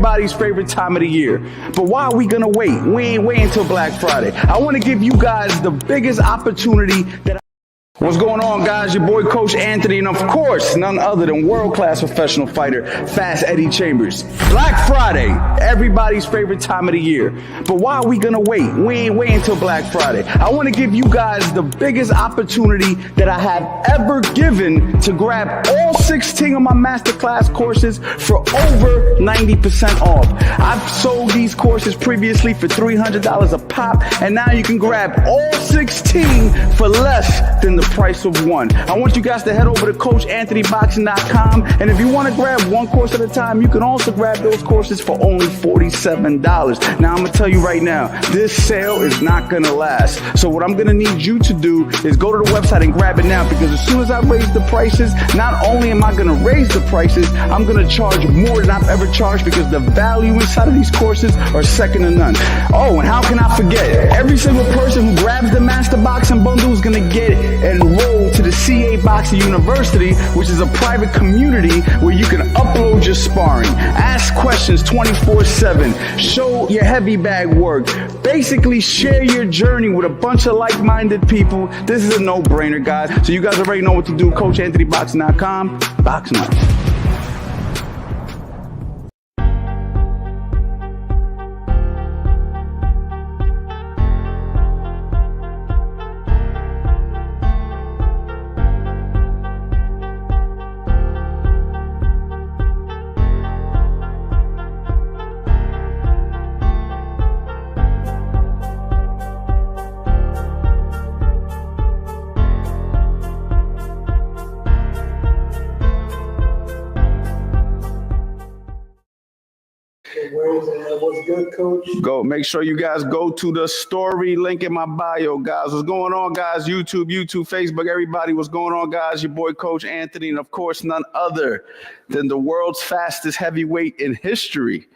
everybody's favorite time of the year. But why are we gonna wait? We ain't waiting until Black Friday. I want to give you guys the biggest opportunity that What's going on, guys? Your boy Coach Anthony, and of course none other than world-class professional fighter Fast Eddie Chambers. Black Friday, everybody's favorite time of the year. But why are we gonna wait? We ain't waiting until Black Friday. I want to give you guys the biggest opportunity that I have ever given to grab all 16 of my masterclass courses for over 90% off. I've sold these courses previously for $300 a pop, and now you can grab all 16 for less than the price of one. I want you guys to head over to CoachAnthonyBoxing.com, and if you want to grab one course at a time, you can also grab those courses for only $47. Now I'm gonna tell you right now, this sale is not gonna last. So what I'm gonna need you to do is go to the website and grab it now, because as soon as I raise the prices, not only am I gonna raise the prices, I'm gonna charge more than I've ever charged, because the value inside of these courses are second to none. Oh, and how can I forget? Every single person who grabs the Master Boxing Bundle is gonna get enrolled to the CA Boxing University, which is a private community where you can upload your sparring, ask questions 24/7, show your heavy bag work, basically share your journey with a bunch of like-minded people. This is a no-brainer, guys. So you guys already know what to do. CoachAnthonyBoxing.com. Box nice. What's good, Coach? Go make sure you guys go to the story link in my bio, guys. What's going on, guys? YouTube, Facebook, everybody. What's going on, guys? Your boy Coach Anthony, and of course none other than the world's fastest heavyweight in history,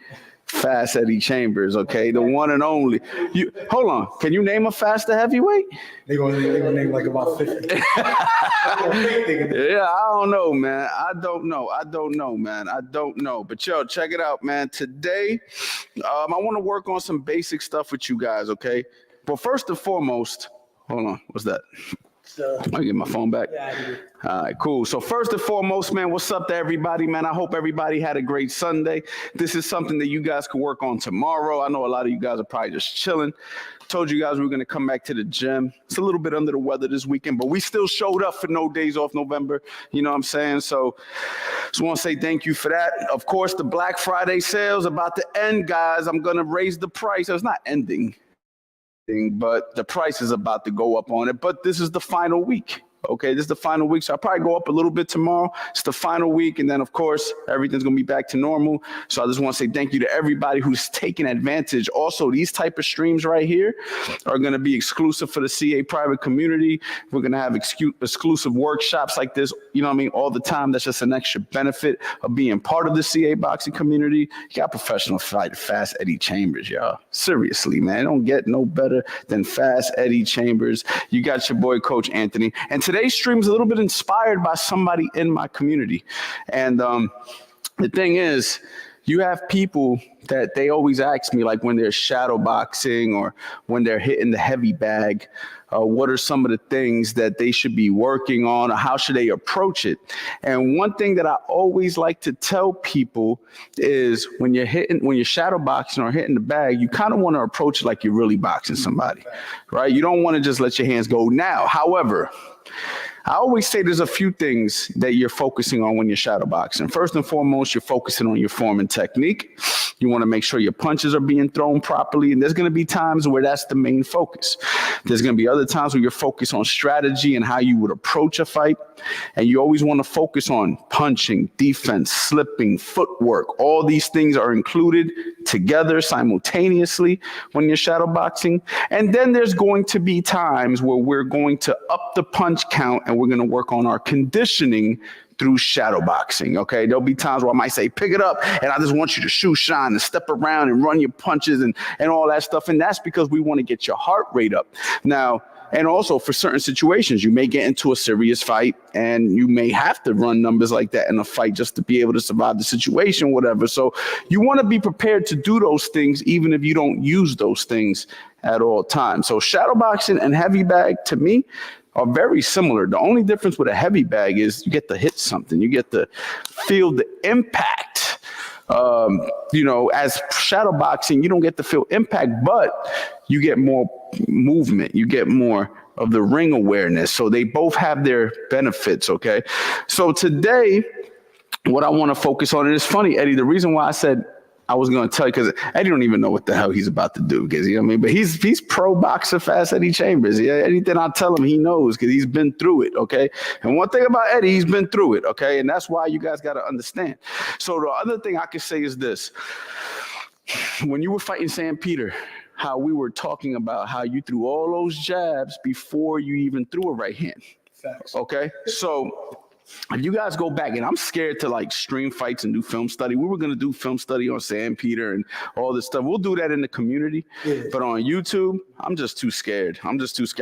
Fast Eddie Chambers. Okay, the one and only. You hold on. Can you name a faster heavyweight? They gonna name like about 50. Yeah, I don't know, man. I don't know. But yo, check it out, man. Today, I want to work on some basic stuff with you guys, okay? But first and foremost, hold on. What's that? I'll get my phone back. Yeah, all right, cool. So first and foremost, man, what's up to everybody, man? I hope everybody had a great Sunday. This is something that you guys can work on tomorrow. I know a lot of you guys are probably just chilling. Told you guys we were going to come back to the gym. It's a little bit under the weather this weekend, but we still showed up for no days off November. You know what I'm saying? So just want to say thank you for that. Of course, the Black Friday sales about to end, guys. I'm going to raise the price. It's not ending, but the price is about to go up on it. But this is the final week. Okay, this is the final week, so I'll probably go up a little bit tomorrow. It's the final week, and then, of course, everything's going to be back to normal. So I just want to say thank you to everybody who's taking advantage. Also, these type of streams right here are going to be exclusive for the CA private community. We're going to have exclusive workshops like this, you know what I mean, all the time. That's just an extra benefit of being part of the CA boxing community. You got professional fighter Fast Eddie Chambers, y'all. Seriously, man. Don't get no better than Fast Eddie Chambers. You got your boy, Coach Anthony. And today's stream is a little bit inspired by somebody in my community. And the thing is, you have people that they always ask me, like when they're shadow boxing or when they're hitting the heavy bag, what are some of the things that they should be working on, or how should they approach it? And one thing that I always like to tell people is when you're shadow boxing or hitting the bag, you kind of want to approach it like you're really boxing somebody, right? You don't want to just let your hands go. Now, however, I always say there's a few things that you're focusing on when you're shadow boxing. First and foremost, you're focusing on your form and technique. You want to make sure your punches are being thrown properly. And there's going to be times where that's the main focus. There's going to be other times where you're focused on strategy and how you would approach a fight. And you always want to focus on punching, defense, slipping, footwork. All these things are included together simultaneously when you're shadow boxing. And then there's going to be times where we're going to up the punch count and we're going to work on our conditioning through shadow boxing, okay? There'll be times where I might say, pick it up, and I just want you to shoot shine and step around and run your punches and all that stuff. And that's because we want to get your heart rate up. Now, And also for certain situations, you may get into a serious fight and you may have to run numbers like that in a fight just to be able to survive the situation, whatever. So you want to be prepared to do those things, even if you don't use those things at all times. So shadowboxing and heavy bag, to me, are very similar. The only difference with a heavy bag is you get to hit something. You get to feel the impact. As shadowboxing, you don't get to feel impact, but you get more movement. You get more of the ring awareness. So they both have their benefits, okay? So today, what I want to focus on, and it's funny, Eddie, the reason why I said I was going to tell you, because Eddie don't even know what the hell he's about to do, because, you know what I mean? But he's pro boxer fast Eddie Chambers. Yeah, anything I tell him, he knows, because he's been through it, okay? And one thing about Eddie, he's been through it, okay? And that's why you guys got to understand. So the other thing I could say is this. When you were fighting Sam Peter, how we were talking about how you threw all those jabs before you even threw a right hand. Facts. Okay? So if you guys go back, and I'm scared to like stream fights and do film study. We were going to do film study on Sam Peter and all this stuff. We'll do that in the community. Yeah. But on YouTube, I'm just too scared. I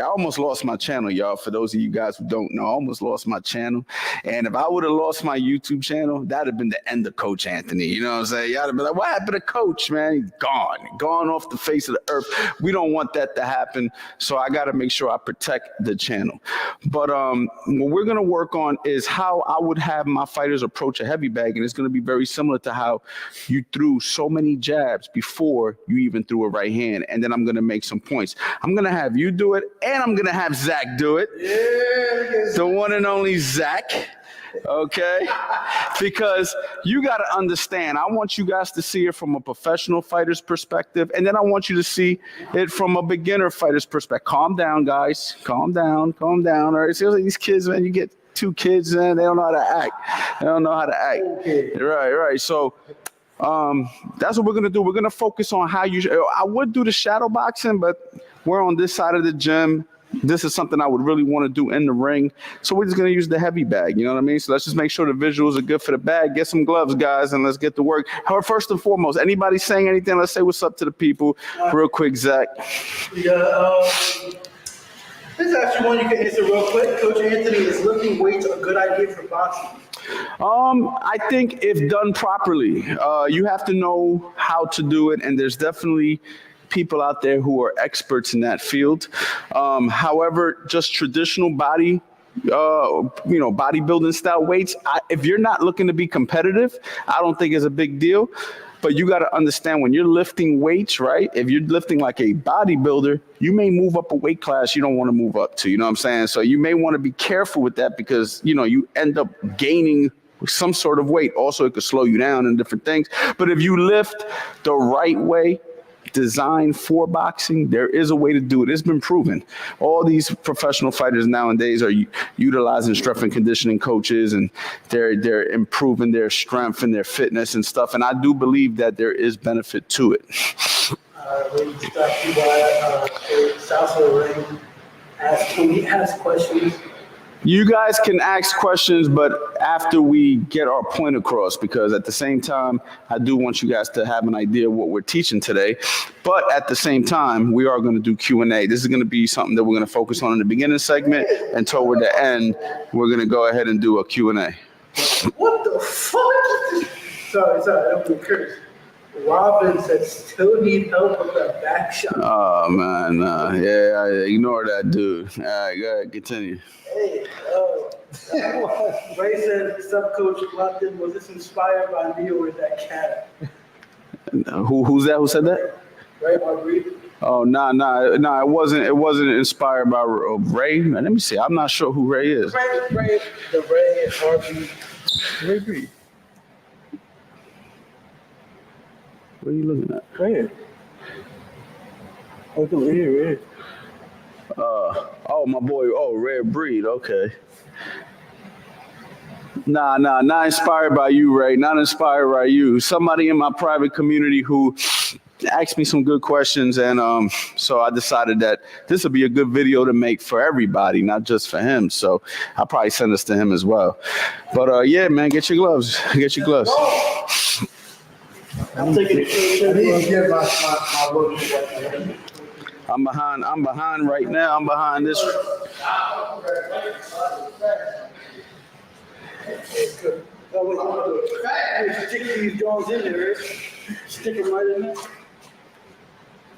almost lost my channel, y'all. For those of you guys who don't know, I almost lost my channel. And if I would have lost my YouTube channel, that'd have been the end of Coach Anthony. You know what I'm saying? Y'all would have been like, what happened to Coach, man? He's gone off the face of the earth. We don't want that to happen. So I got to make sure I protect the channel. But what we're going to work on is how I would have my fighters approach a heavy bag, and it's going to be very similar to how you threw so many jabs before you even threw a right hand, and then I'm going to make some points. I'm going to have you do it, and I'm going to have Zach do it. Yeah, the one and only Zach. Okay, because you got to understand, I want you guys to see it from a professional fighter's perspective, and then I want you to see it from a beginner fighter's perspective. Calm down, guys. Calm down. All right, it feels like these kids, man, you get 2 kids, and they don't know how to act. Okay. Right. So that's what we're going to do. We're going to focus on how I would do the shadow boxing, but we're on this side of the gym. This is something I would really want to do in the ring. So we're just going to use the heavy bag. You know what I mean? So let's just make sure the visuals are good for the bag. Get some gloves, guys, and let's get to work. However, first and foremost, anybody saying anything, let's say what's up to the people real quick, Zach. This is actually one you can answer real quick. Coach Anthony, is lifting weights a good idea for boxing? I think if done properly, you have to know how to do it, and there's definitely people out there who are experts in that field. However, just traditional bodybuilding style weights, if you're not looking to be competitive, I don't think it's a big deal. But you got to understand, when you're lifting weights, right? If you're lifting like a bodybuilder, you may move up a weight class you don't want to move up to. You know what I'm saying? So you may want to be careful with that, because, you end up gaining some sort of weight. Also, it could slow you down and different things. But if you lift the right way, designed for boxing, there is a way to do it. It's been proven. All these professional fighters nowadays are utilizing strength and conditioning coaches, and they're improving their strength and their fitness and stuff. And I do believe that there is benefit to it. We start you by south of the ring. Can we ask questions? You guys can ask questions, but after we get our point across, because at the same time, I do want you guys to have an idea of what we're teaching today. But at the same time, we are going to do Q&A. This is going to be something that we're going to focus on in the beginning segment, and toward the end, we're going to go ahead and do a Q&A. What the fuck? Sorry, don't be cursed. Robin said, still need help with that back shot. Oh, man. Yeah, I ignore that dude. All right, go ahead, continue. Hey, Ray said, sub-coach London, was this inspired by me or that cat? Who's that? Who said that? Ray Marguerite. Oh, nah, it wasn't inspired by Ray. Man, let me see. I'm not sure who Ray is. Ray Harvey. Ray Breed. What are you looking at? Right here. Look over here. Oh, my boy. Oh, Rare Breed. Okay. Nah, not inspired by you, Ray. Not inspired by you. Somebody in my private community who asked me some good questions, and so I decided that this would be a good video to make for everybody, not just for him. So I'll probably send this to him as well. But yeah, man, get your gloves. Get your gloves. I'm taking a I need to get my work. I'm behind right now. I'm behind this. Oh, wait, stick these jaws in there, Rich. Stick them right in there.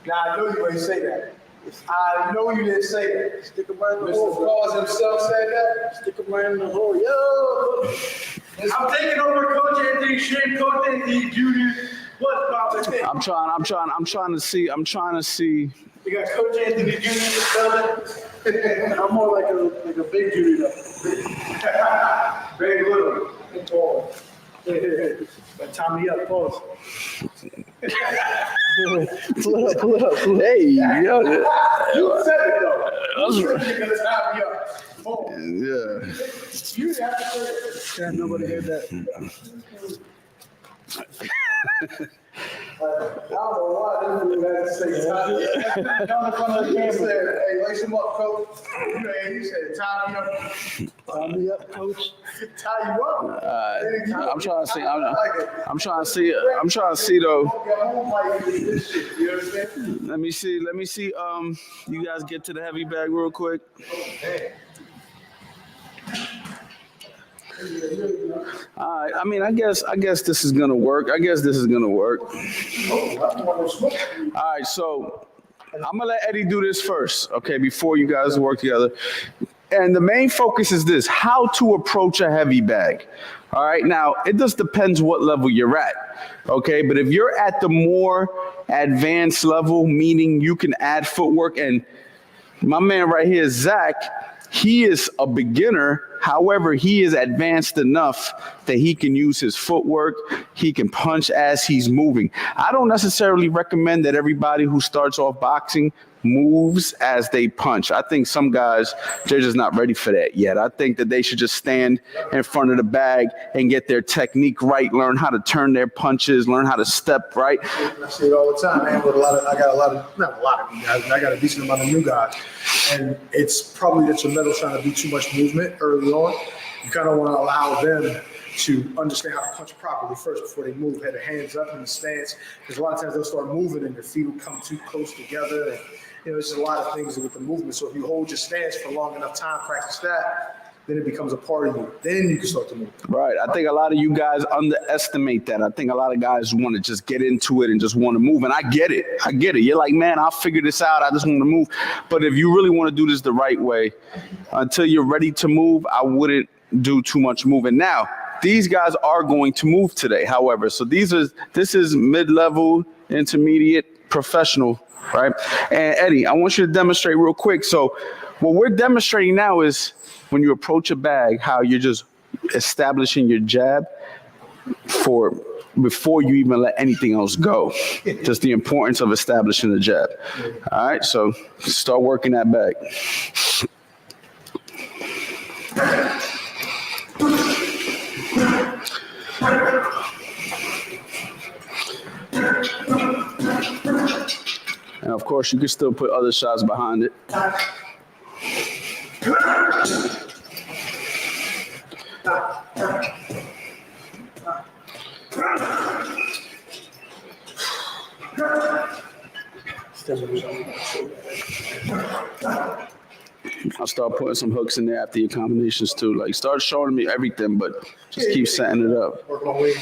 Now, I know you ain't say that. I know you didn't say that. Stick them right in the Mr. hole. Claus himself said that. Stick them right in the hole. Yo! I'm taking over Coach Anthony Shrimp, Coach Anthony Jr. What's poppin'? I'm trying to see. You got Coach Anthony Jr. in the building. I'm more like a big Jr. though. Very little. And tall. But tie me up, pause. Pull it up. Hey, yo. You said it though. You said you're gonna tie me up. Oh, Yeah. you didn't have to say it. Yeah, nobody heard that. I don't know why this dude had to say tie me up. Down in front of the He camera. said, hey, lace him up, coach. He said, tie me up. Tie me up, coach. Tie you up. I'm trying to see. I'm trying to see though. Let me see. You guys get to the heavy bag real quick. All right. I mean, I guess this is gonna work. All right. So I'm gonna let Eddie do this first, okay? Before you guys work together. And the main focus is this: how to approach a heavy bag. All right. Now it just depends what level you're at. Okay. But if you're at the more advanced level, meaning you can add footwork, and my man right here, Zach, he is a beginner. However, he is advanced enough that he can use his footwork. He can punch as he's moving. I don't necessarily recommend that everybody who starts off boxing moves as they punch. I think some guys, they're just not ready for that yet. I think that they should just stand in front of the bag and get their technique right, learn how to turn their punches, learn how to step right. I see it all the time, man. But I got not a lot of new guys, but I got a decent amount of new guys. And it's probably detrimental trying to do too much movement early on. You kind of want to allow them to understand how to punch properly first before they move. Have their hands up in the stance. Because a lot of times they'll start moving and their feet will come too close together. And, there's a lot of things with the movement. So if you hold your stance for long enough time, practice that, then it becomes a part of you. Then you can start to move. Right. I think a lot of you guys underestimate that. I think a lot of guys want to just get into it and just want to move. And I get it. You're like, man, I'll figure this out. I just want to move. But if you really want to do this the right way, until you're ready to move, I wouldn't do too much moving. Now, these guys are going to move today, however. So this is mid-level, intermediate, professional, right? And Eddie, I want you to demonstrate real quick. So what we're demonstrating now is when you approach a bag, how you're just establishing your jab before you even let anything else go. Just the importance of establishing the jab. All right, so start working that bag. And of course, you can still put other shots behind it. I'll start putting some hooks in there after your combinations too. Like, start showing me everything, but just keep setting it up. Work my way.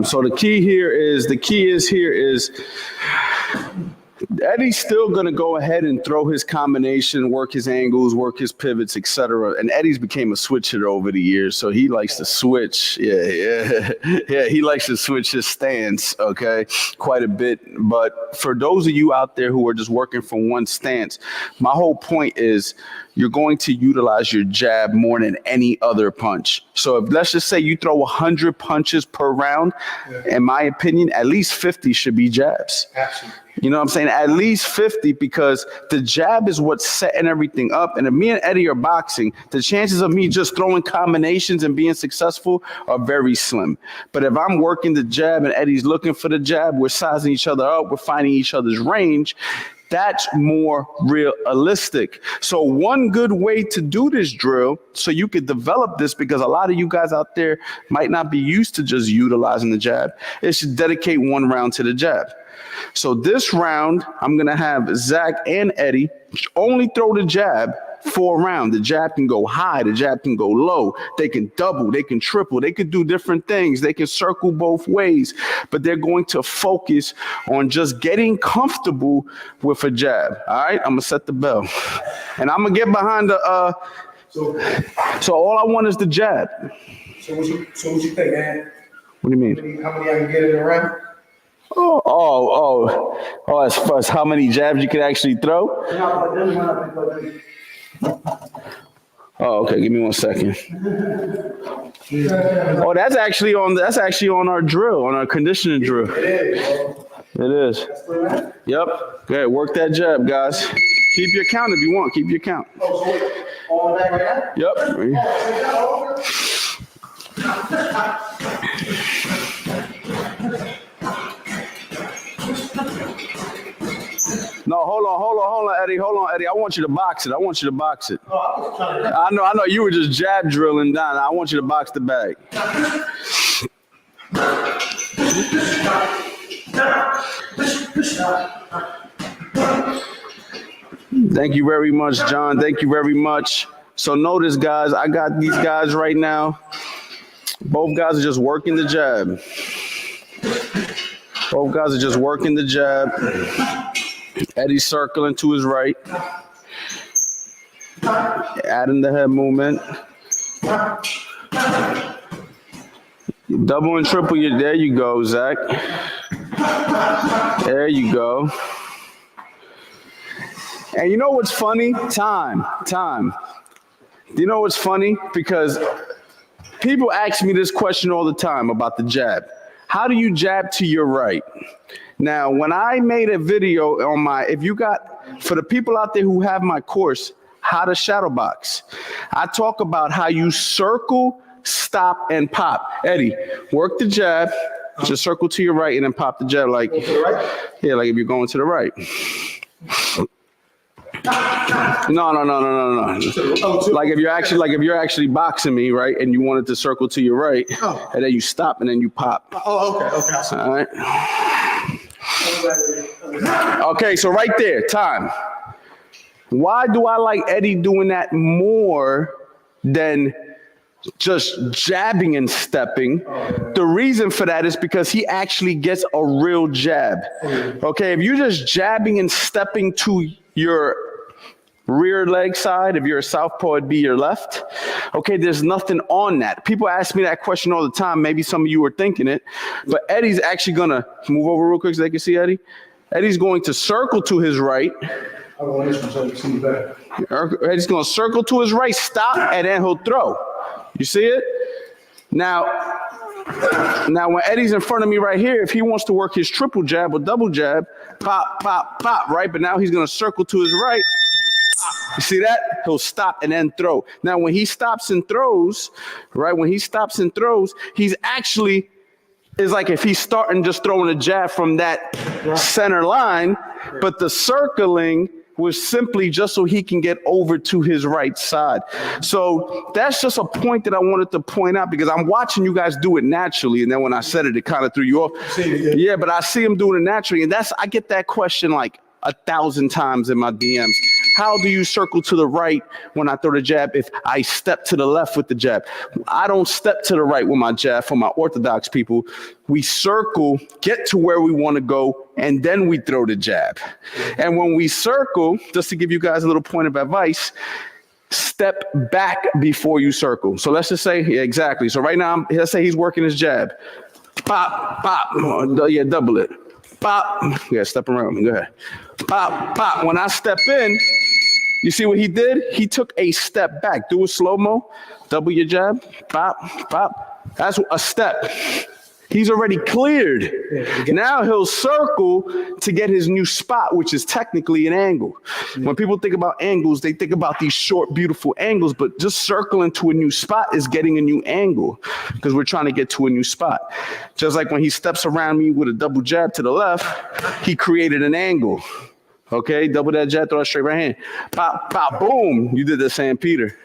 So the key here is Eddie's still going to go ahead and throw his combination, work his angles, work his pivots, etc. And Eddie's became a switch hitter over the years, so he likes to switch. Yeah, he likes to switch his stance, okay, quite a bit. But for those of you out there who are just working from one stance, my whole point is you're going to utilize your jab more than any other punch. So if let's just say you throw 100 punches per round, in my opinion, at least 50 should be jabs. Absolutely. You know what I'm saying? at least 50 because the jab is what's setting everything up. And if me and Eddie are boxing, the chances of me just throwing combinations and being successful are very slim. But if I'm working the jab and Eddie's looking for the jab, we're sizing each other up, we're finding each other's range, that's more realistic. So one good way to do this drill, so you could develop this, because a lot of you guys out there might not be used to just utilizing the jab, is to dedicate one round to the jab. So this round, I'm going to have Zach and Eddie only throw the jab for a round. The jab can go high, the jab can go low, they can double, they can triple, they can do different things, they can circle both ways, but they're going to focus on just getting comfortable with a jab. All right, I'm gonna set the bell, and I'm gonna get behind the, so all I want is the jab. So what you think, man? What do you mean? How many I can get in a round? As far as how many jabs you can actually throw? Oh, okay. Give me 1 second. Oh, that's actually on our drill, on our conditioning drill. It is. Yep. Go ahead, work that jab, guys. Keep your count if you want. Keep your count. All that right now? Yep. No, hold on, Eddie. Hold on, Eddie. I want you to box it. I know you were just jab drilling down. I want you to box the bag. Thank you very much, John. Thank you very much. So notice, guys, I got these guys right now. Both guys are just working the jab. Eddie's circling to his right. Adding the head movement. Double and triple, there you go, Zach. There you go. And you know what's funny? Time. You know what's funny? Because people ask me this question all the time about the jab. How do you jab to your right? Now, when I made a video on for the people out there who have my course, How to Shadow Box, I talk about how you circle, stop, and pop. Eddie, work the jab, just circle to your right and then pop the jab like, yeah, like if you're going to the right. No. Like if you're actually boxing me, right, and you wanted to circle to your right, and then you stop and then you pop. Oh, okay. All right. Okay, so right there, time. Why do I like Eddie doing that more than just jabbing and stepping? The reason for that is because he actually gets a real jab. Okay, if you're just jabbing and stepping to your rear leg side, if you're a southpaw, it'd be your left. Okay, there's nothing on that. People ask me that question all the time. Maybe some of you were thinking it, but Eddie's actually gonna move over real quick so they can see Eddie. Eddie's going to circle to his right. Eddie's gonna circle to his right, stop, and then he'll throw. You see it? Now when Eddie's in front of me right here, if he wants to work his triple jab or double jab, pop, pop, pop, right? But now he's gonna circle to his right. You see that? He'll stop and then throw. Now, when he stops and throws, right? He's actually, is like if he's starting just throwing a jab from that center line, but the circling was simply just so he can get over to his right side. So that's just a point that I wanted to point out because I'm watching you guys do it naturally. And then when I said it, it kind of threw you off. Yeah, but I see him doing it naturally. And I get that question like 1,000 times in my DMs. How do you circle to the right when I throw the jab if I step to the left with the jab? I don't step to the right with my jab for my orthodox people. We circle, get to where we want to go, and then we throw the jab. And when we circle, just to give you guys a little point of advice, step back before you circle. So let's just say, yeah, exactly. So right now, let's say he's working his jab. Pop, pop. Yeah, double it. Pop. Yeah, step around. Go ahead. Pop, pop. When I step in, you see what he did? He took a step back. Do a slow-mo. Double your jab. Pop, pop. That's a step. He's already cleared. Now he'll circle to get his new spot, which is technically an angle. When people think about angles, they think about these short, beautiful angles, but just circling to a new spot is getting a new angle because we're trying to get to a new spot. Just like when he steps around me with a double jab to the left, he created an angle. Okay, double that jab, throw that straight right hand. Pop, pop, boom. You did the San Peter.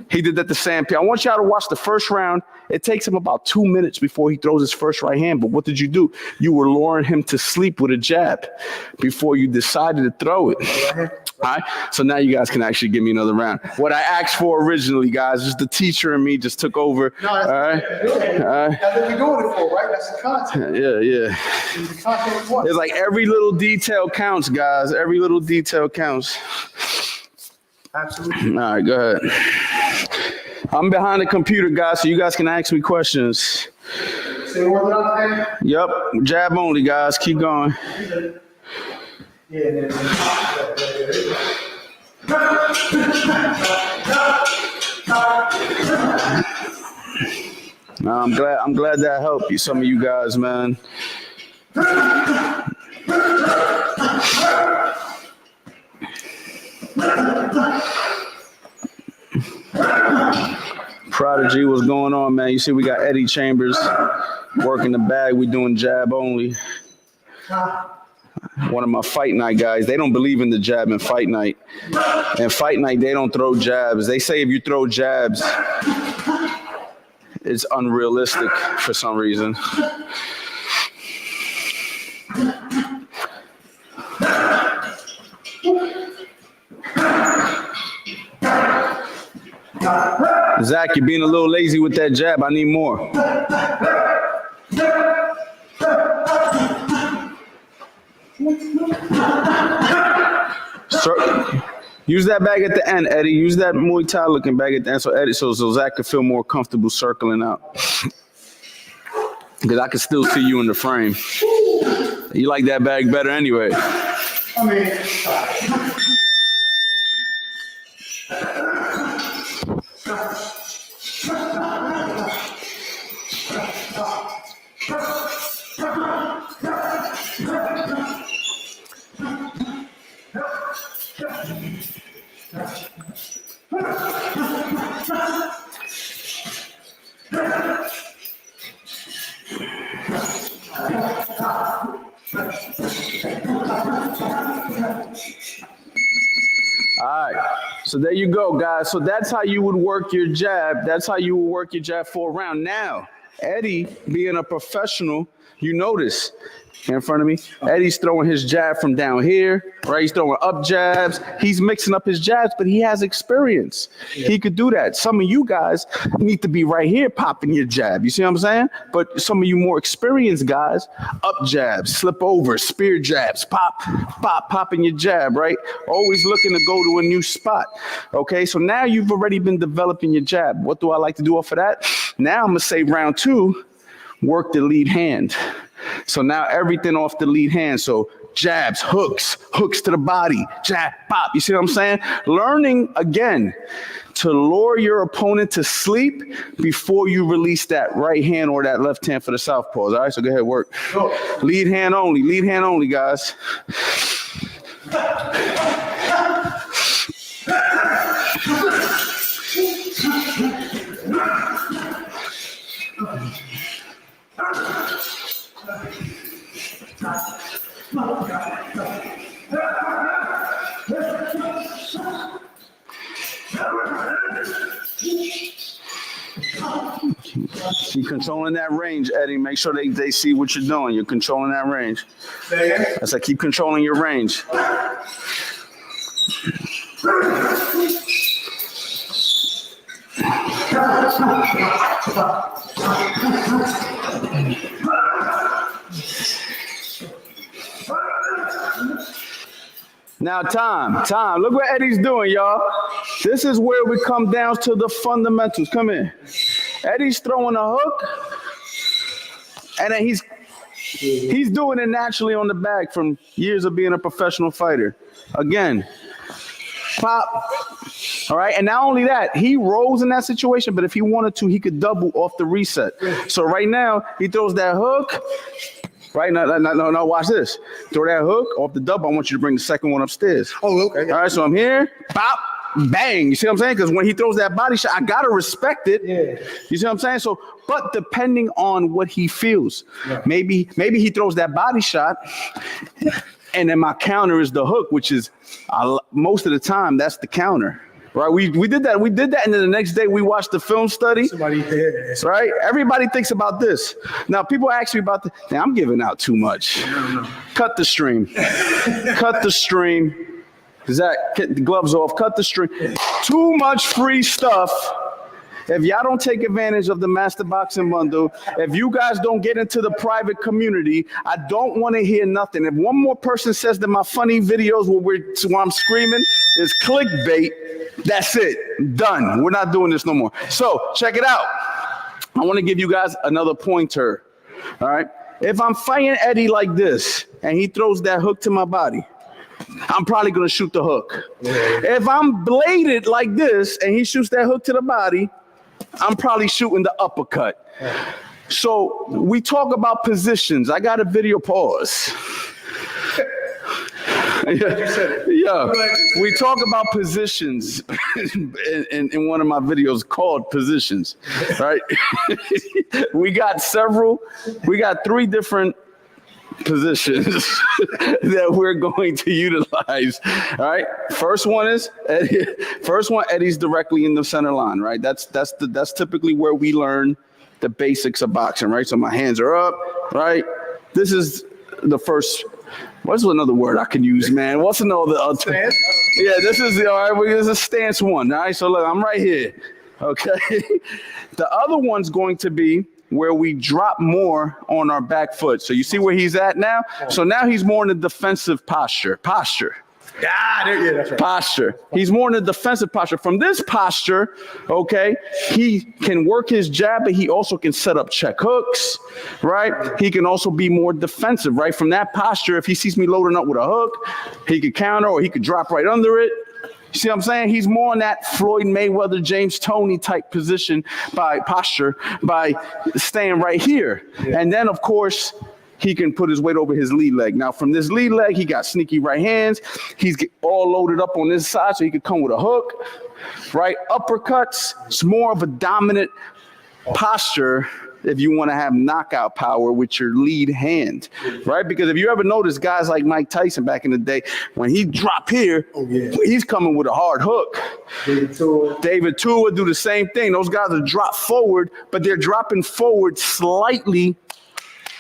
He did that to Sam P. I want y'all to watch the first round. It takes him about 2 minutes before he throws his first right hand. But what did you do? You were luring him to sleep with a jab before you decided to throw it. All right. So now you guys can actually give me another round. What I asked for originally, guys, just the teacher and me just took over. No, that's all right. That's what we're doing it for, right? That's the content. Yeah. The content is what? It's like every little detail counts, guys. Every little detail counts. Absolutely. All right, go ahead. I'm behind the computer, guys, so you guys can ask me questions. Say one more time. Yep, jab only, guys. Keep going. Yeah. No, I'm glad that helped you, some of you guys, man. Prodigy, what's going on, man? You see we got Eddie Chambers working the bag. We doing jab only. One of my fight night guys, they don't believe in the jab in fight night. And fight night, they don't throw jabs. They say if you throw jabs, it's unrealistic for some reason. Zach, you're being a little lazy with that jab. I need more. Use that bag at the end, Eddie. Use that Muay Thai looking bag at the end so Zach can feel more comfortable circling out. Because I can still see you in the frame. You like that bag better anyway. I mean, All right, so there you go, guys. So that's how you would work your jab. That's how you would work your jab for a round. Now, Eddie, being a professional, you notice in front of me, Eddie's throwing his jab from down here, right? He's throwing up jabs. He's mixing up his jabs, but he has experience. Yeah. He could do that. Some of you guys need to be right here popping your jab. You see what I'm saying? But some of you more experienced guys, up jabs, slip over, spear jabs, popping your jab, right? Always looking to go to a new spot. Okay, so now you've already been developing your jab. What do I like to do off of that? Now I'm going to say round 2, work the lead hand. So now everything off the lead hand. So jabs, hooks to the body, jab, pop. You see what I'm saying? Learning again to lure your opponent to sleep before you release that right hand or that left hand for the southpaws. All right, so go ahead, work. Lead hand only, guys. Keep controlling that range, Eddie. Make sure they see what you're doing. You're controlling that range. I said keep controlling your range. Now, time. Look what Eddie's doing, y'all. This is where we come down to the fundamentals. Come in. Eddie's throwing a hook, and then he's doing it naturally on the back from years of being a professional fighter. Again, pop. All right, and not only that, he rolls in that situation, but if he wanted to, he could double off the reset. So right now, he throws that hook. Right now, no, watch this. Throw that hook off the double. I want you to bring the second one upstairs. Oh, okay. All right, so I'm here. Pop. Bang. You see what I'm saying? Because when he throws that body shot, I got to respect it. Yeah. You see what I'm saying? So, but depending on what he feels, maybe he throws that body shot and then my counter is the hook, which is most of the time, that's the counter. Right, we did that, and then the next day we watched the film study. Somebody there. Right, everybody thinks about this. Now people ask me about now I'm giving out too much. Cut the stream. Cut the stream. Zach, get the gloves off. Cut the stream. Too much free stuff. If y'all don't take advantage of the Master Boxing Bundle, if you guys don't get into the private community, I don't want to hear nothing. If one more person says that my funny videos where I'm screaming is clickbait, that's it. Done. We're not doing this no more. So check it out. I want to give you guys another pointer. All right. If I'm fighting Eddie like this and he throws that hook to my body, I'm probably going to shoot the hook. If I'm bladed like this and he shoots that hook to the body, I'm probably shooting the uppercut. So we talk about positions. I got a video pause. Yeah, we talk about positions in one of my videos called Positions, right? we got 3 different positions that we're going to utilize. All right. First one, Eddie's directly in the center line, right? That's typically where we learn the basics of boxing, right? So my hands are up, right? This is the first. What's another word I can use, man? What's another? Stance? Yeah, this is all right. This is stance 1. All right. So look, I'm right here. Okay. The other one's going to be where we drop more on our back foot. So you see where he's at now? So now he's more in the defensive posture. Yeah, that's right. Posture. He's more in the defensive posture. From this posture, okay, he can work his jab, but he also can set up check hooks, right? He can also be more defensive, right? From that posture, if he sees me loading up with a hook, he could counter or he could drop right under it. You see what I'm saying? He's more in that Floyd Mayweather, James Toney type position by staying right here. Yeah. And then, of course, he can put his weight over his lead leg. Now, from this lead leg, he got sneaky right hands. He's all loaded up on this side, so he could come with a hook, right? Uppercuts. It's more of a dominant posture if you want to have knockout power with your lead hand, right? Because if you ever notice guys like Mike Tyson back in the day, when he drop here, he's coming with a hard hook. David Tua do the same thing. Those guys are drop forward, but they're dropping forward slightly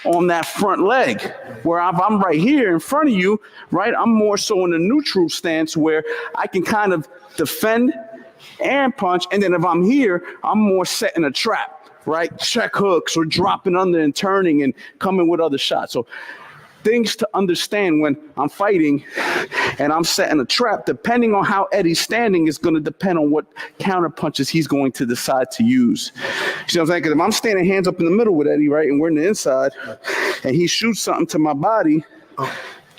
on that front leg. Where if I'm right here in front of you, right, I'm more so in a neutral stance where I can kind of defend and punch. And then if I'm here, I'm more setting a trap. Right? Check hooks or dropping under and turning and coming with other shots. So things to understand when I'm fighting and I'm setting a trap, depending on how Eddie's standing is going to depend on what counter punches he's going to decide to use. You see what I'm saying? Because if I'm standing hands up in the middle with Eddie, right, and we're in the inside and he shoots something to my body, all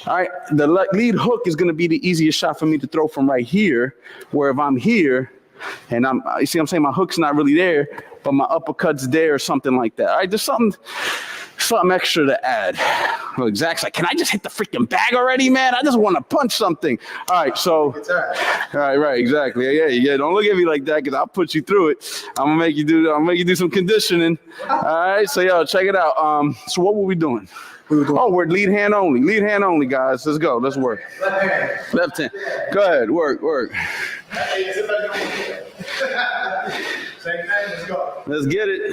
right, the lead hook is going to be the easiest shot for me to throw from right here, where if I'm here and you see what I'm saying, my hook's not really there, but my uppercut's there or something like that. All right, there's something extra to add. Look, Zach's like, can I just hit the freaking bag already, man? I just want to punch something. All right, so, right, exactly. Yeah. Don't look at me like that because I'll put you through it. I'm gonna make you do some conditioning. All right, so yo, check it out. So what were we doing? We're lead hand only. Lead hand only, guys. Let's go. Let's work. Left hand. Go ahead. Work. Let's get it.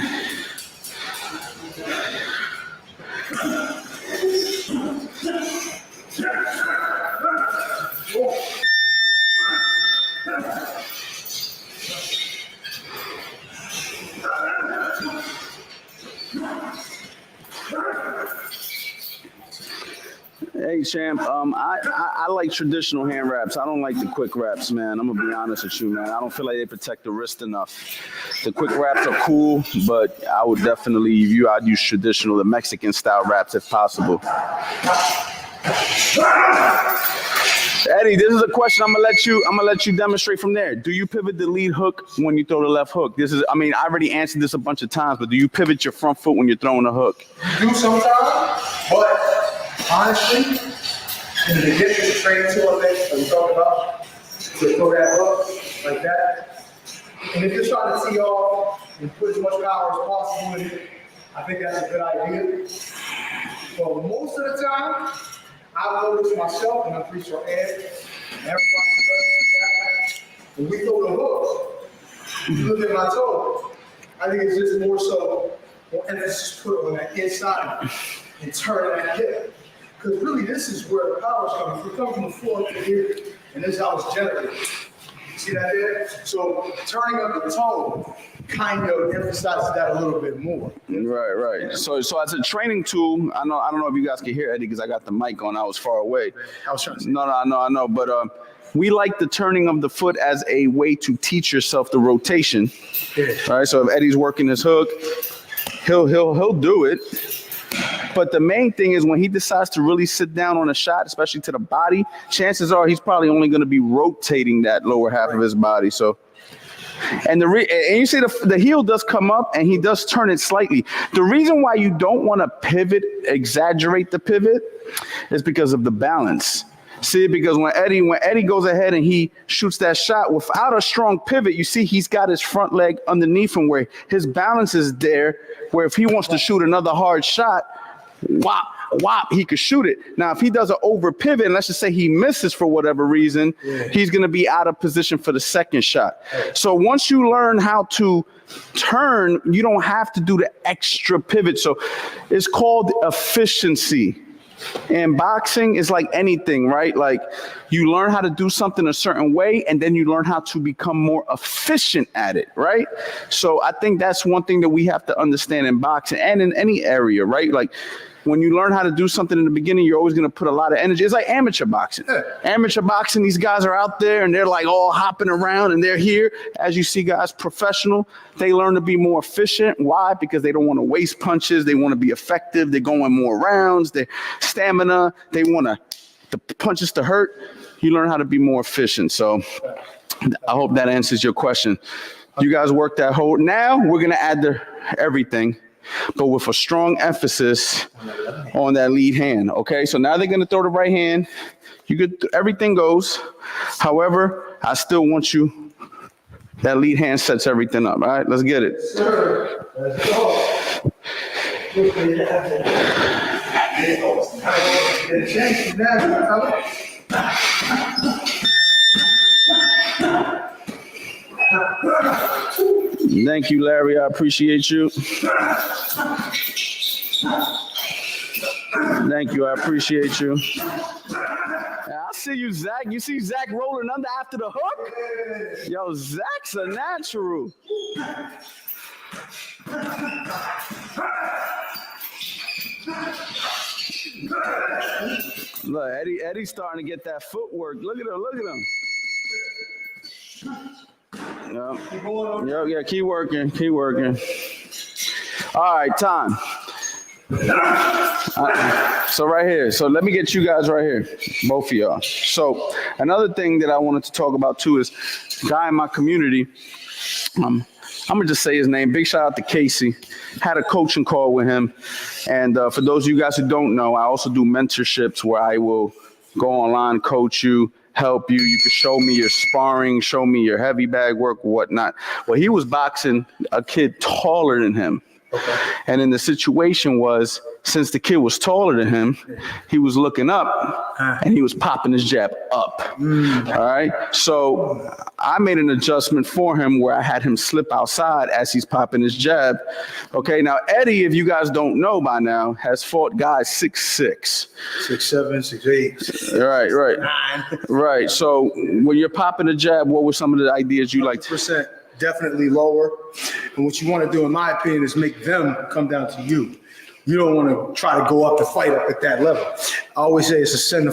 Hey, champ. I like traditional hand wraps. I don't like the quick wraps, man. I'm gonna be honest with you, man. I don't feel like they protect the wrist enough. The quick wraps are cool, but I would definitely, I'd use traditional, the Mexican style wraps if possible. Eddie, this is a question I'm gonna let you demonstrate from there. Do you pivot the lead hook when you throw the left hook? I already answered this a bunch of times, but do you pivot your front foot when you're throwing a hook? Do sometimes, but honestly, in the beginning of training tool that we talked about, to throw that hook like that. And if you're trying to tee off and put as much power as possible in it, I think that's a good idea. But most of the time, I've noticed myself, and I'm pretty sure Ed, everybody does that. When we throw the hook, you look at my toe. I think it's just more emphasis put on that inside and turning that hip. Because really, this is where the power is coming from. It comes from the floor to here, and this is how it's generated. See that there? So turning up the toe kind of emphasizes that a little bit more. Right. So as a training tool, I don't know if you guys can hear Eddie because I got the mic on. I was far away. I was trying to say. No, I know. But we like the turning of the foot as a way to teach yourself the rotation. Yeah. All right. So if Eddie's working his hook, he'll do it. But the main thing is when he decides to really sit down on a shot, especially to the body, chances are he's probably only going to be rotating that lower half of his body. So, and you see the heel does come up and he does turn it slightly. The reason why you don't want to exaggerate the pivot is because of the balance. See, because when Eddie goes ahead and he shoots that shot without a strong pivot, you see he's got his front leg underneath him where his balance is there, where if he wants to shoot another hard shot, whop, he could shoot it. Now, if he does an over pivot, and let's just say he misses for whatever reason, he's going to be out of position for the second shot. So once you learn how to turn, you don't have to do the extra pivot. So it's called efficiency. And boxing is like anything, right? Like you learn how to do something a certain way and then you learn how to become more efficient at it, right? So I think that's one thing that we have to understand in boxing and in any area, right? Like when you learn how to do something in the beginning, you're always going to put a lot of energy. It's like amateur boxing. Amateur boxing, these guys are out there and they're like all hopping around and they're here. As you see guys professional, they learn to be more efficient. Why? Because they don't want to waste punches. They want to be effective. They're going more rounds. Their stamina, they want the punches to hurt. You learn how to be more efficient. So I hope that answers your question. You guys work that whole. Now we're going to add everything, but with a strong emphasis on that lead hand. Okay, so now they're going to throw the right hand. Everything goes. However, I still want you. That lead hand sets everything up. All right, let's get it. Sir, let's go. Thank you, Larry. I appreciate you. Thank you. I appreciate you. I see you, Zach. You see Zach rolling under after the hook? Yo, Zach's a natural. Look, Eddie's starting to get that footwork. Look at him. Yeah, keep working. All right, time. So right here. So let me get you guys right here, both of y'all. So another thing that I wanted to talk about too is a guy in my community. I'm gonna just say his name. Big shout out to Casey. Had a coaching call with him, and for those of you guys who don't know, I also do mentorships where I will go online, coach you, help you. You can show me your sparring, show me your heavy bag work, whatnot. Well, he was boxing a kid taller than him. Okay. And then the situation was, since the kid was taller than him, he was looking up and he was popping his jab up. All right. So I made an adjustment for him where I had him slip outside as he's popping his jab. Okay. Now, Eddie, if you guys don't know by now, has fought guys 6'6", 6'7", 6'8". Right. 9. Right. So when you're popping a jab, what were some of the ideas you like? Percent definitely lower. And what you want to do, in my opinion, is make them come down to you. You don't want to try to go up to fight up at that level. I always say it's to send in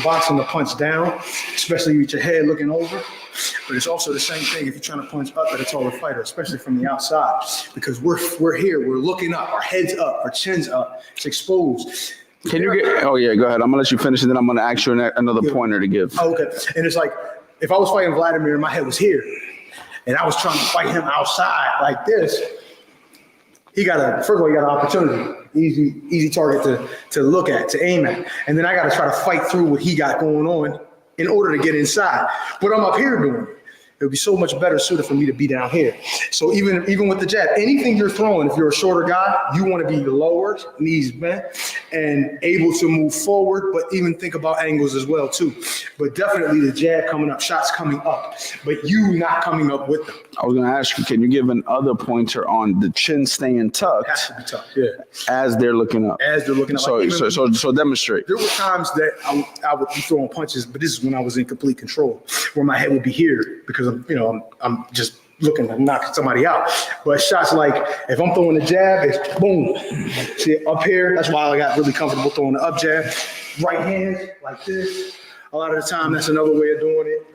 boxing the punch down, especially with your head looking over. But it's also the same thing if you're trying to punch up at a taller fighter, especially from the outside, because we're here, we're looking up, our heads up, our chins up, it's exposed. Can you get? Oh yeah, go ahead. I'm gonna let you finish, and then I'm gonna ask you another pointer to give. Oh, okay. And it's like, if I was fighting Vladimir and my head was here, and I was trying to fight him outside like this, first of all, he got an opportunity. Easy target to look at, to aim at. And then I got to try to fight through what he got going on in order to get inside. But I'm up here doing it. It would be so much better suited for me to be down here. So even with the jab, anything you're throwing, if you're a shorter guy, you want to be lowered, knees bent, and able to move forward, but even think about angles as well too. But definitely the jab coming up, shots coming up, but you not coming up with them. I was gonna ask you, can you give another pointer on the chin staying tucked? It has to be tough, yeah. As they're looking up. As they're looking up. So demonstrate. There were times that I would be throwing punches, but this is when I was in complete control, where my head would be here because I'm just looking to knock somebody out. But shots like, if I'm throwing a jab, it's boom. See, up here, that's why I got really comfortable throwing the up jab. Right hand, like this. A lot of the time, that's another way of doing it.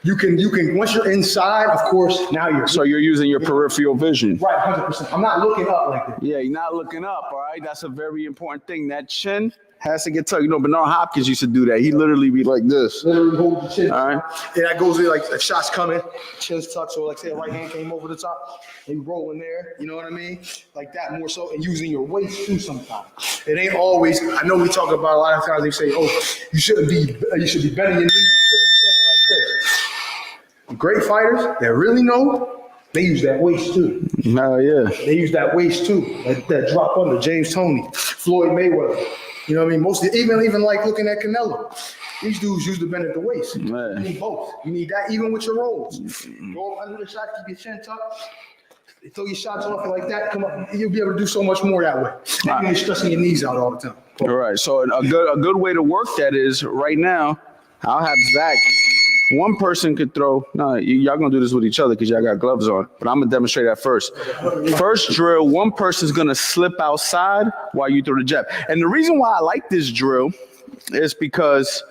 You can, once you're inside, of course, now you're. So you're using your peripheral vision. Right, 100%. I'm not looking up like that. Yeah, you're not looking up, all right? That's a very important thing. That chin has to get tucked. You know, Bernard Hopkins used to do that. He'd literally be like this. Literally hold the chin. All right. And that goes in like shots coming, chin's tucked. So like say a right hand came over the top and you roll in there, you know what I mean? Like that more so, and using your waist too sometimes. It ain't always, I know we talk about a lot of times they say, oh, you should be bending your knees, you shouldn't be standing like this. Great fighters that really know, they use that waist too. Oh, yeah. They use that waist too. That drop under, James Toney, Floyd Mayweather. You know what I mean? Mostly, even like looking at Canelo. These dudes use the bend at the waist. Man. You need both. You need that even with your rolls. Go under the shot, keep your chin tucked. Throw your shots off like that. Come up, you'll be able to do so much more that way. And you're stressing your knees out all the time. All right. So a good way to work that is right now, I'll have Zach. One person could throw. No, y'all gonna do this with each other because y'all got gloves on. But I'm gonna demonstrate that first. First drill, one person's gonna slip outside while you throw the jab. And the reason why I like this drill is because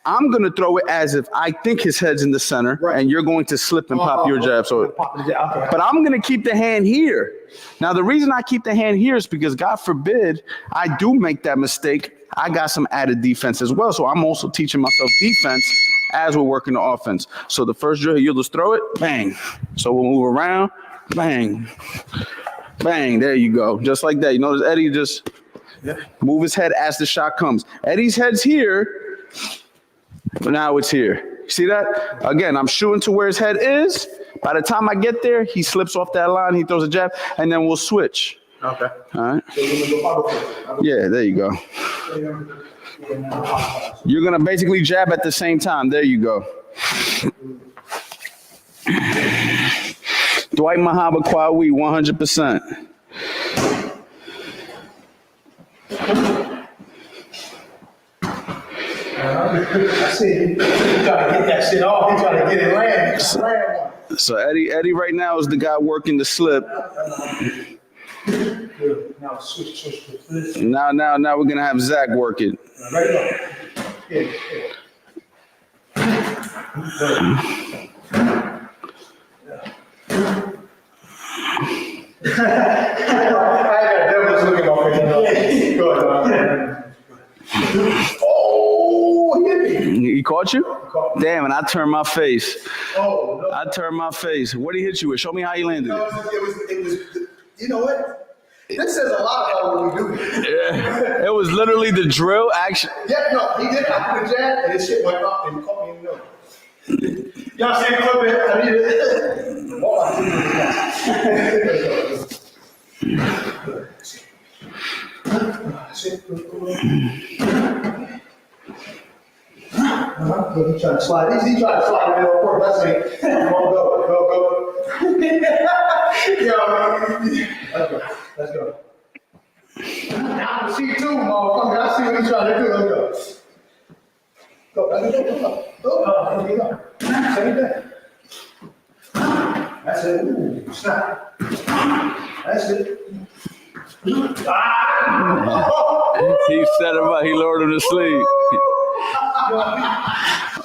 I'm gonna throw it as if I think his head's in the center, and you're going to slip and pop your jab. So, but I'm gonna keep the hand here. Now, the reason I keep the hand here is because, God forbid, I do make that mistake. I got some added defense as well. So I'm also teaching myself defense as we're working the offense. So the first drill, you'll just throw it, bang. So we'll move around, bang, bang. There you go, just like that. You notice Eddie just move his head as the shot comes. Eddie's head's here, but now it's here. See that? Again, I'm shooting to where his head is. By the time I get there, he slips off that line, he throws a jab, and then we'll switch. Okay. All right. Yeah, there you go. You're gonna basically jab at the same time. There you go. Dwight Muhammad Kwawi, 100%. I see you trying to get that shit off. He's trying to get it land. So Eddie right now is the guy working the slip. Now switch. Now we're gonna have Zach work it. Right up. Yeah. I got devils looking off here. Go ahead. Oh, he hit me. He caught you? Damn, and I turned my face. Oh, no. I turned my face. What did he hit you with? Show me how he landed it. It was, you know what? This says a lot about what we do. Yeah. It was literally the drill action. Yeah, no, he did. I put a jab and his shit went up and caught me in the middle. Y'all see the clip here? I need it. He trying to slide. He trying to slide in the court. That's it. Go. Let's go. Now I see two, motherfucker. I see what he's trying to do. Let's go. Go. Same thing. That's it. Ooh, snap. That's it. He set him up. He lured him to sleep.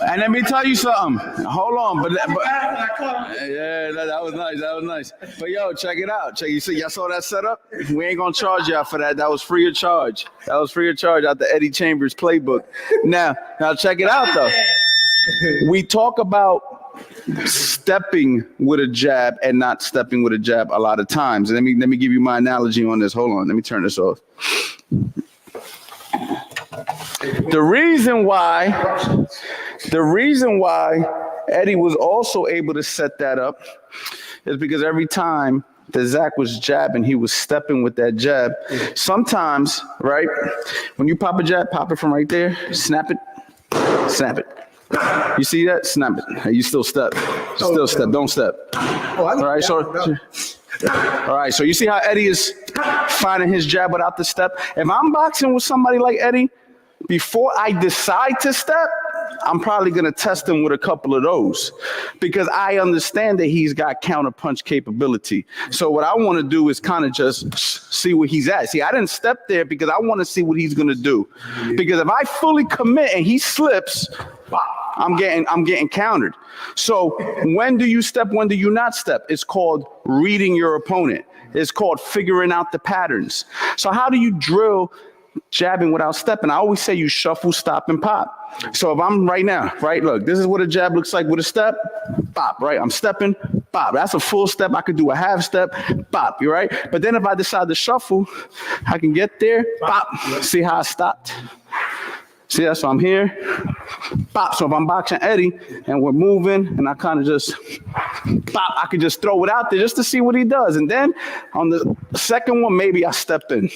And let me tell you something. Hold on, but yeah, that was nice. That was nice. But yo, check it out. Check. You see, y'all saw that setup? We ain't gonna charge y'all for that. That was free of charge. That was free of charge out the Eddie Chambers playbook. Now check it out though. We talk about stepping with a jab and not stepping with a jab a lot of times. And let me give you my analogy on this. Hold on. Let me turn this off. The reason why Eddie was also able to set that up is because every time that Zach was jabbing, he was stepping with that jab. Sometimes, right, when you pop a jab, pop it from right there, snap it, snap it. You see that? Snap it. You still step. Still step. Don't step. All right, so you see how Eddie is finding his jab without the step? If I'm boxing with somebody like Eddie, before I decide to step, I'm probably going to test him with a couple of those because I understand that he's got counter punch capability. So what I want to do is kind of just see where he's at. See, I didn't step there because I want to see what he's going to do. Because if I fully commit and he slips, I'm getting countered. So when do you step? When do you not step? It's called reading your opponent. It's called figuring out the patterns. So how do you drill jabbing without stepping? I always say you shuffle, stop, and pop. So if I'm right now, right, look, this is what a jab looks like with a step, pop, right? I'm stepping, pop. That's a full step. I could do a half step, pop, you right? But then if I decide to shuffle, I can get there, pop. See how I stopped? See, that's why I'm here, pop. So if I'm boxing Eddie and we're moving and I kind of just pop, I could just throw it out there just to see what he does. And then on the second one, maybe I step in.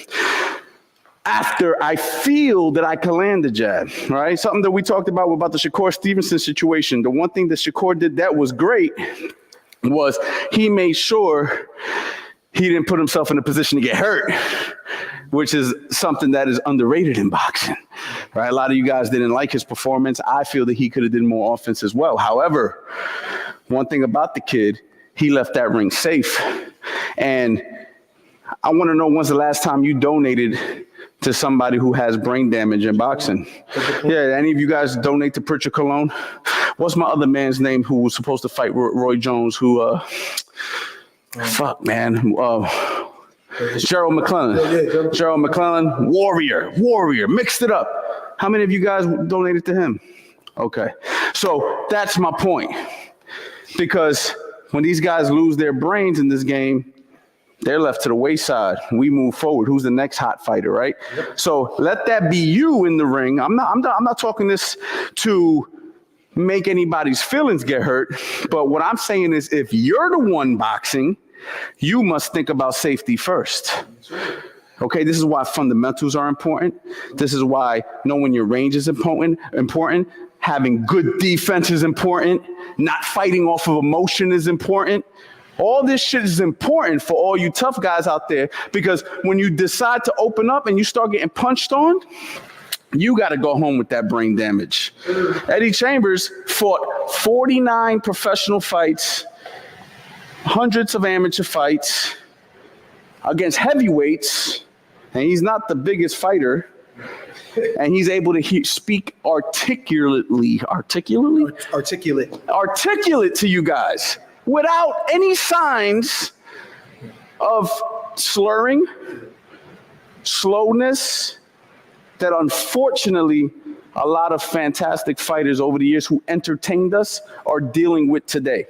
After I feel that I can land the jab, right? Something that we talked about the Shakur Stevenson situation. The one thing that Shakur did that was great was he made sure he didn't put himself in a position to get hurt, which is something that is underrated in boxing, right? A lot of you guys didn't like his performance. I feel that he could have did more offense as well. However, one thing about the kid, he left that ring safe. And I want to know when's the last time you donated to somebody who has brain damage in boxing. Yeah, any of you guys donate to Pritchard Cologne? What's my other man's name who was supposed to fight Roy Jones? Gerald McClellan. Gerald McClellan, warrior, mixed it up. How many of you guys donated to him? Okay, so that's my point. Because when these guys lose their brains in this game, they're left to the wayside. We move forward. Who's the next hot fighter, right? Yep. So let that be you in the ring. I'm not talking this to make anybody's feelings get hurt. But what I'm saying is if you're the one boxing, you must think about safety first. Okay, this is why fundamentals are important. This is why knowing your range is important. Having good defense is important. Not fighting off of emotion is important. All this shit is important for all you tough guys out there because when you decide to open up and you start getting punched on, you got to go home with that brain damage. Eddie Chambers fought 49 professional fights, hundreds of amateur fights against heavyweights, and he's not the biggest fighter. And he's able to speak articulate to you guys without any signs of slurring, slowness, that unfortunately a lot of fantastic fighters over the years who entertained us are dealing with today.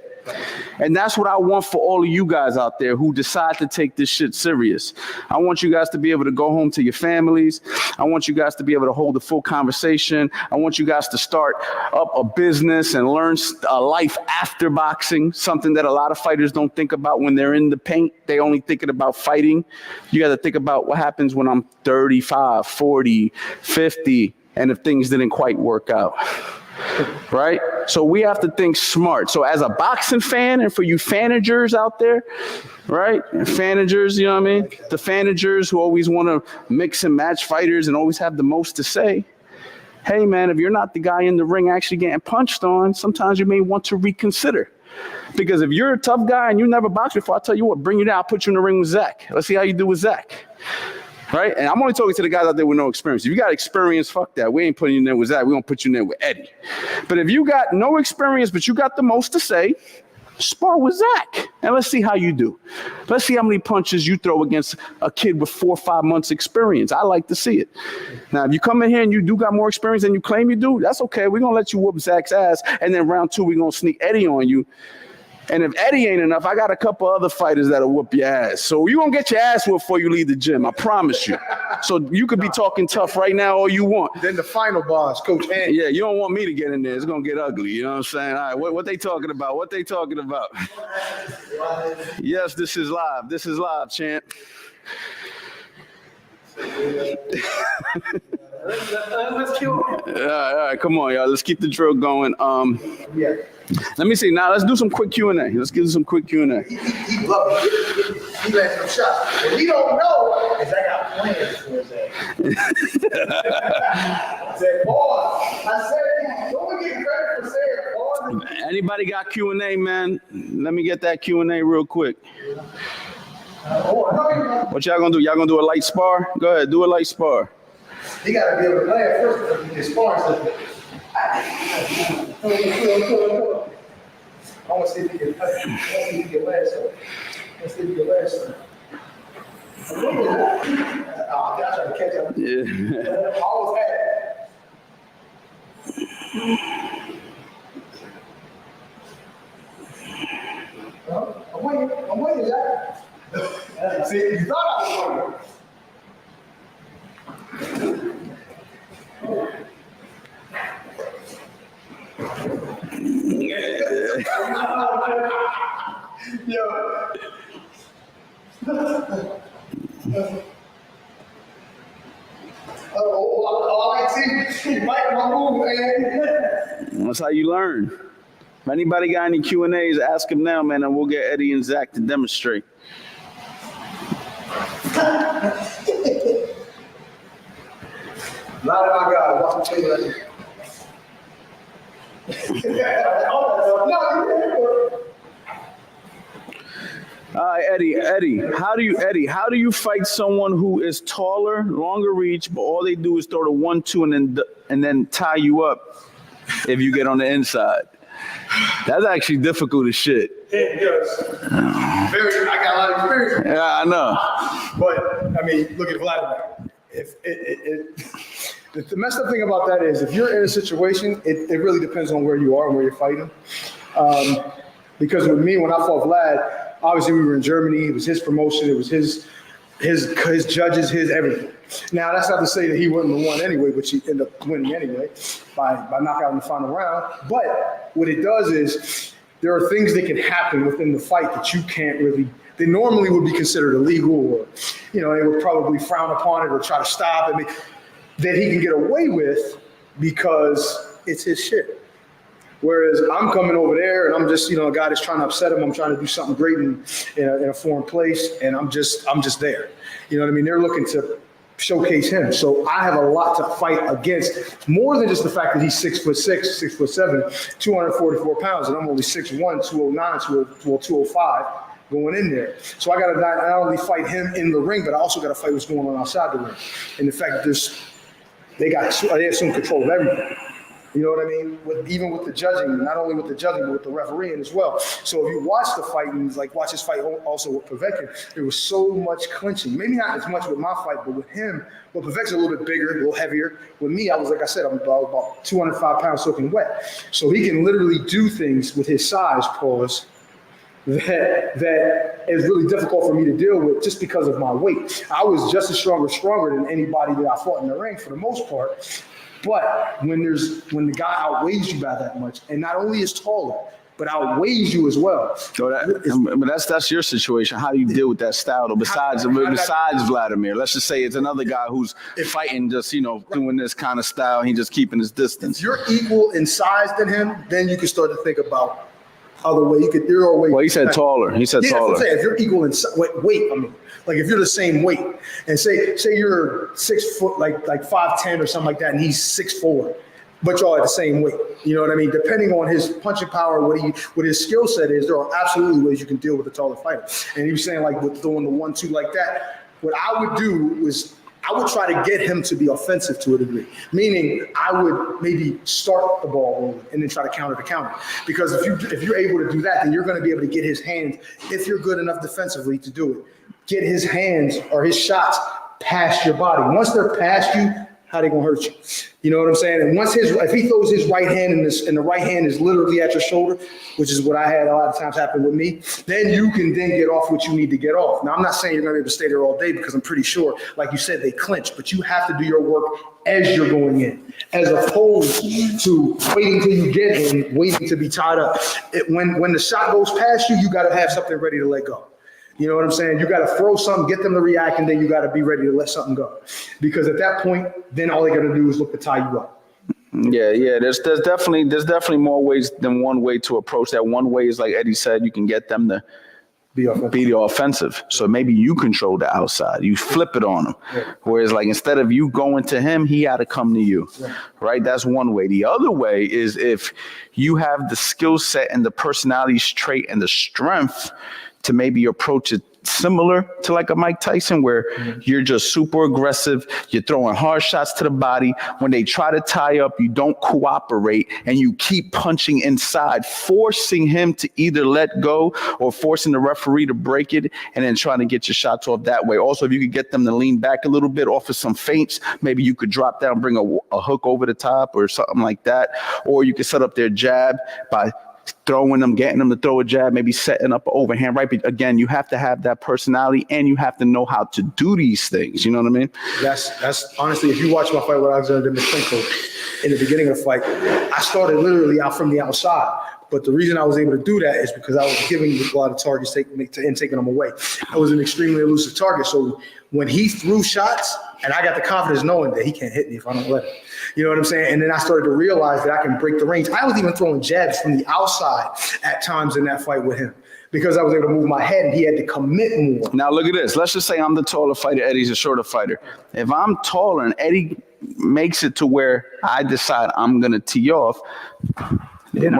And that's what I want for all of you guys out there who decide to take this shit serious. I want you guys to be able to go home to your families. I want you guys to be able to hold a full conversation. I want you guys to start up a business and learn a life after boxing, something that a lot of fighters don't think about when they're in the paint. They only thinking about fighting. You got to think about what happens when I'm 35, 40, 50, and if things didn't quite work out. Right? So we have to think smart. So as a boxing fan, and for you fanagers out there, right? Fanagers, you know what I mean? The fanagers who always want to mix and match fighters and always have the most to say. Hey, man, if you're not the guy in the ring actually getting punched on, sometimes you may want to reconsider. Because if you're a tough guy and you never boxed before, I'll tell you what, bring you down, I'll put you in the ring with Zach. Let's see how you do with Zach. right? And I'm only talking to the guys out there with no experience. If you got experience, fuck that. We ain't putting you in there with Zach. We gonna put you in there with Eddie. But if you got no experience, but you got the most to say, spar with Zach, and let's see how you do. Let's see how many punches you throw against a kid with 4 or 5 months experience. I like to see it. Now, if you come in here and you do got more experience than you claim you do, that's okay. We're going to let you whoop Zach's ass, and then round 2, we're going to sneak Eddie on you. And if Eddie ain't enough, I got a couple other fighters that'll whoop your ass. So you going to get your ass whooped before you leave the gym. I promise you. So you could be talking tough right now all you want. Then the final boss, Coach Andy. Yeah, you don't want me to get in there. It's going to get ugly. You know what I'm saying? All right, what they talking about? What they talking about? Yes, this is live. This is live, champ. Let's kill him. All right, come on, y'all. Let's keep the drill going. Yeah. Let me see. Now, let's do some quick Q&A. Let's give some quick Q&A. He loved it. He let some shots. What he don't know is I got plans for his ass. I said, boy, I said, don't get credit for saying, boy. Anybody got Q&A, man? Let me get that Q&A real quick. What y'all gonna do? Y'all gonna do a light spar? Go ahead, do a light spar. He got to be able to land first as far as I want to see if he can land so. Let's see if he can land so. Oh, y'all trying to catch up. Yeah. Always had. I'm waiting, Jack. See, you thought I was waiting. Yo. I see. You like my move, man. That's how you learn. If anybody got any Q&As, ask them now, man, and we'll get Eddie and Zach to demonstrate. A lot of my guys watch the tape like All right, Eddie, how do you fight someone who is taller, longer reach, but all they do is throw the 1-2 and then tie you up if you get on the inside? That's actually difficult as shit. Yes. I got a lot of experience. Yeah, I know. But I mean, look at Vladimir. The messed up thing about that is if you're in a situation, it really depends on where you are and where you're fighting. Because with me, when I fought Vlad, obviously we were in Germany. It was his promotion. It was his judges, his everything. Now, that's not to say that he wouldn't have won anyway, which he ended up winning anyway by knockout in the final round. But what it does is there are things that can happen within the fight that you can't really, they normally would be considered illegal or, they would probably frown upon it or try to stop it, that he can get away with because it's his shit. Whereas I'm coming over there and I'm just, a guy that's trying to upset him. I'm trying to do something great in a foreign place, and I'm just there. You know what I mean? They're looking to showcase him. So I have a lot to fight against, more than just the fact that he's 6'6", 6'7", 244 pounds, and I'm only 6'1", 209, 205 going in there. So I got to not only fight him in the ring, but I also got to fight what's going on outside the ring. And the fact that they have some control of everything. You know what I mean? Even with the judging, not only with the judging, but with the refereeing as well. So if you watch the fight and watch his fight also with Povetkin, there was so much clinching. Maybe not as much with my fight, but with him, Povetkin's a little bit bigger, a little heavier. With me, I was, like I said, I'm about 205 pounds soaking wet. So he can literally do things with his size, pause, that is really difficult for me to deal with just because of my weight. I was just as stronger than anybody that I fought in the ring for the most part. But when the guy outweighs you by that much, and not only is taller, but outweighs you as well. So that's your situation. How do you deal with that style, though? Besides Vladimir, let's just say it's another guy who's fighting, just doing this kind of style. He just keeping his distance. If you're equal in size than him, then you can start to think about other way. There are ways. Well, he said taller. He said taller. That's what I'm saying. If you're equal in weight, like if you're the same weight, and say you're 6 foot, like 5'10" or something like that, and he's 6'4", but y'all at the same weight. You know what I mean? Depending on his punching power, what his skill set is, there are absolutely ways you can deal with a taller fighter. And he was saying with throwing the 1-2 like that. What I would do was I would try to get him to be offensive to a degree, meaning I would maybe start the ball rolling and then try to counter. Because if you're able to do that, then you're going to be able to get his hands, if you're good enough defensively to do it, get his hands or his shots past your body. Once they're past you, how they gonna hurt you? You know what I'm saying? And if he throws his right hand and the right hand is literally at your shoulder, which is what I had a lot of times happen with me, then you can then get off what you need to get off. Now, I'm not saying you're gonna be able to stay there all day because I'm pretty sure, like you said, they clinch, but you have to do your work as you're going in, as opposed to waiting till you get in, waiting to be tied up. When the shot goes past you, you gotta have something ready to let go. You know what I'm saying? You got to throw something, get them to react, and then you got to be ready to let something go. Because at that point, then all they're going to do is look to tie you up. Yeah. There's definitely more ways than one way to approach that. One way is, like Eddie said, you can get them to be the offensive. So maybe you control the outside. You flip it on them. Yeah. Whereas, like, instead of you going to him, he had to come to you. Yeah. Right? That's one way. The other way is if you have the skill set and the personality trait and the strength to maybe approach it similar to like a Mike Tyson, where you're just super aggressive, you're throwing hard shots to the body. When they try to tie up, you don't cooperate and you keep punching inside, forcing him to either let go or forcing the referee to break it, and then trying to get your shots off that way. Also, if you could get them to lean back a little bit, offer some feints, maybe you could drop down, bring a hook over the top or something like that. Or you could set up their jab by throwing them, getting them to throw a jab, maybe setting up an overhand right. But again, you have to have that personality and you have to know how to do these things. You know what I mean? That's honestly, if you watch my fight with Alexander Dmytrenko in the beginning of the fight, I started literally out from the outside. But the reason I was able to do that is because I was giving a lot of targets and taking them away. I was an extremely elusive target. So when he threw shots, and I got the confidence knowing that he can't hit me if I don't let him. You know what I'm saying? And then I started to realize that I can break the range. I was even throwing jabs from the outside at times in that fight with him because I was able to move my head and he had to commit more. Now look at this. Let's just say I'm the taller fighter, Eddie's a shorter fighter. If I'm taller and Eddie makes it to where I decide I'm going to tee off, I did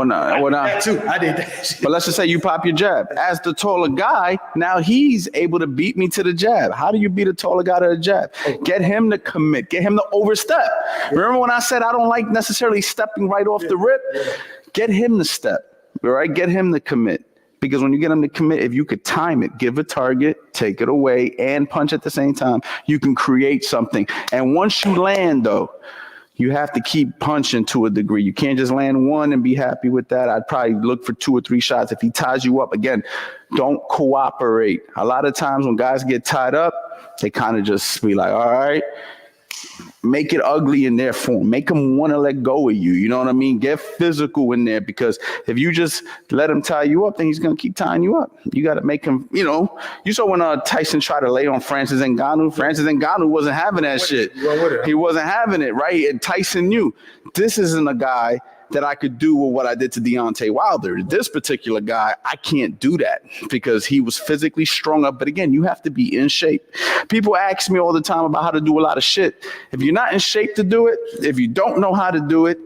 that. But let's just say you pop your jab. As the taller guy, now he's able to beat me to the jab. How do you beat a taller guy to the jab? Get him to commit. Get him to overstep. Remember when I said I don't like necessarily stepping right off the rip? Get him to step. All right? Get him to commit. Because when you get him to commit, if you could time it, give a target, take it away, and punch at the same time, you can create something. And once you land, though, you have to keep punching to a degree. You can't just land one and be happy with that. I'd probably look for 2 or 3 shots. If he ties you up, again, don't cooperate. A lot of times when guys get tied up, they kind of just be like, all right, make it ugly in their form. Make them want to let go of you. You know what I mean? Get physical in there, because if you just let him tie you up, then he's going to keep tying you up. You got to make him, you know. You saw when Tyson tried to lay on Francis Ngannou. Francis Ngannou wasn't having that shit. He wasn't having it, right? And Tyson knew this isn't a guy that I could do with what I did to Deontay Wilder. This particular guy, I can't do that because he was physically strung up. But again, you have to be in shape. People ask me all the time about how to do a lot of shit. If you're not in shape to do it, if you don't know how to do it,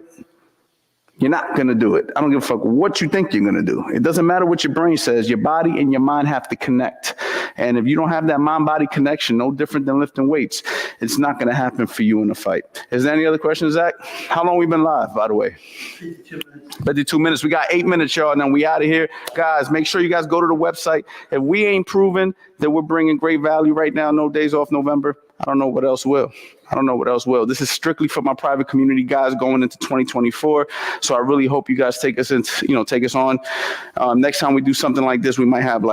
you're not going to do it. I don't give a fuck what you think you're going to do. It doesn't matter what your brain says. Your body and your mind have to connect. And if you don't have that mind-body connection, no different than lifting weights, it's not going to happen for you in a fight. Is there any other questions, Zach? How long we been live, by the way? 52 minutes. We got 8 minutes, y'all, and then we out of here. Guys, make sure you guys go to the website. If we ain't proven that we're bringing great value right now, no days off November, I don't know what else will. This is strictly for my private community guys going into 2024. So I really hope you guys take us on. Next time we do something like this, we might have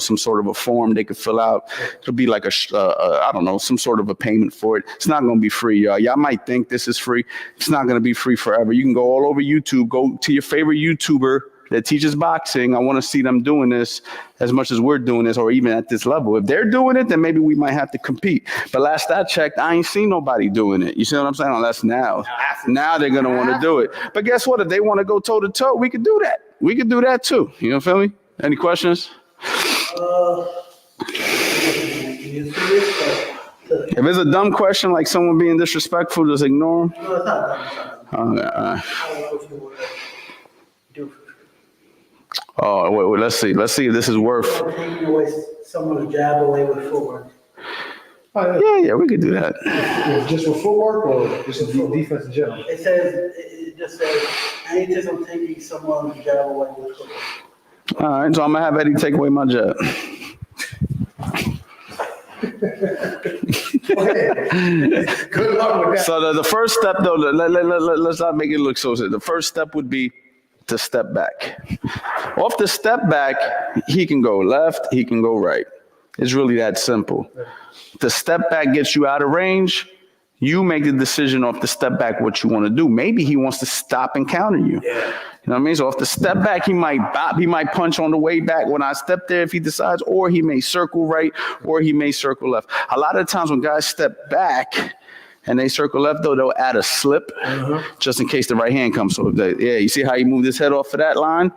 some sort of a form they could fill out. It'll be like some sort of a payment for it. It's not going to be free, y'all. Y'all might think this is free. It's not going to be free forever. You can go all over YouTube, go to your favorite YouTuber that teaches boxing. I want to see them doing this as much as we're doing this, or even at this level. If they're doing it, then maybe we might have to compete. But last I checked, I ain't seen nobody doing it. You see what I'm saying? Unless now they're going to want to do it. But guess what? If they want to go toe to toe, we could do that. We could do that too. You know, feel me? Any questions? If it's a dumb question, like someone being disrespectful, just ignore them. No, it's not dumb. Oh, wait, let's see if this is worth. Taking away someone's jab away with footwork. Yeah, we could do that. Yeah, just for footwork or just defense in general? It just says, any tips on taking someone's jab away with football? All right, so I'm gonna have Eddie take away my jab. Good luck with that. So the first step, though, let's not make it look so simple. The first step would be to step back. Off the step back, he can go left, he can go right. It's really that simple. The step back gets you out of range. You make the decision off the step back what you want to do. Maybe he wants to stop and counter you. Yeah. You know what I mean? So off the step back, he might bop, he might punch on the way back when I step there if he decides, or he may circle right, or he may circle left. A lot of times when guys step back and they circle left, though, they'll add a slip just in case the right hand comes. So, you see how he moved his head off of that line?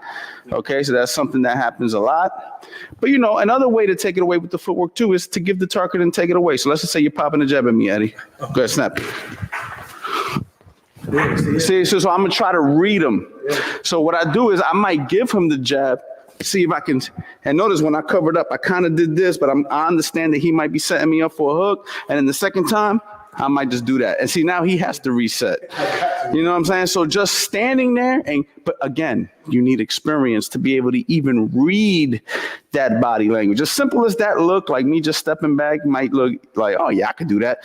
Okay, so that's something that happens a lot. But, you know, another way to take it away with the footwork, too, is to give the target and take it away. So let's just say you're popping a jab at me, Eddie. Go ahead, snap. See, so I'm going to try to read him. So what I do is I might give him the jab, see if I can, and notice when I covered up, I kind of did this, but I understand that he might be setting me up for a hook. And then the second time, I might just do that. And see, now he has to reset. You know what I'm saying? So just standing there, but again, you need experience to be able to even read that body language. As simple as that look, like me just stepping back might look like, oh yeah, I could do that.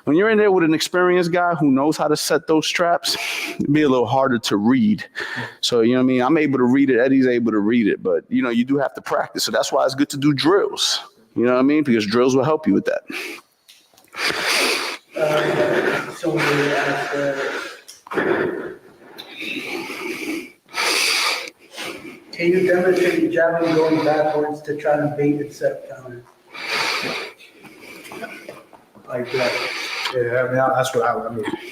When you're in there with an experienced guy who knows how to set those traps, it'd be a little harder to read. So, you know what I mean? I'm able to read it. Eddie's able to read it. But, you know, you do have to practice. So that's why it's good to do drills. You know what I mean? Because drills will help you with that. Someone asked, can you demonstrate jabbing going backwards to try to bait and set counters? Like that. Yeah, I mean,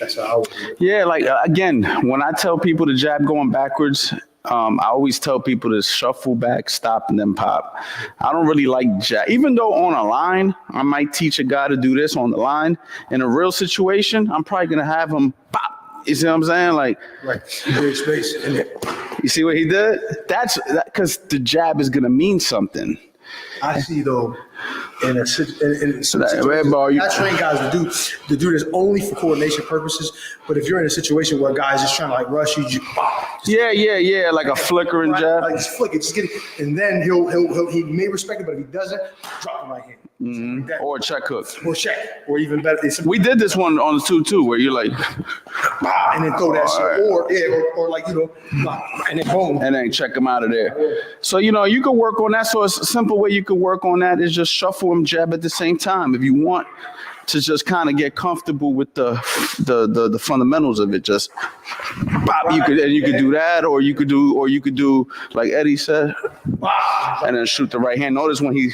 that's how I would do it. Yeah, like, again, when I tell people to jab going backwards, I always tell people to shuffle back, stop, and then pop. I don't really like jab. Even though on a line, I might teach a guy to do this on the line. In a real situation, I'm probably going to have him pop. You see what I'm saying? Like, right. Big space in it. You see what he did? That's because the jab is going to mean something. I see, though, in some situations, I train guys to do this only for coordination purposes. But if you're in a situation where guys just trying to like rush you, yeah, like a flickering jab. Like just flick it, just get it, and then he may respect it, but if he doesn't, drop the right hand. Mm-hmm. Like or a check hook. Or check, or even better. We did this one on the 2-2 where you're like, and then throw that shit, or like, you know, and then boom, and then check him out of there. Yeah. So, you know, you can work on that. So a simple way you could work on that is just shuffle and jab at the same time. If you want to just kind of get comfortable with the fundamentals of it, just pop. You could do that, or you could do like Eddie said, and then shoot the right hand. Notice when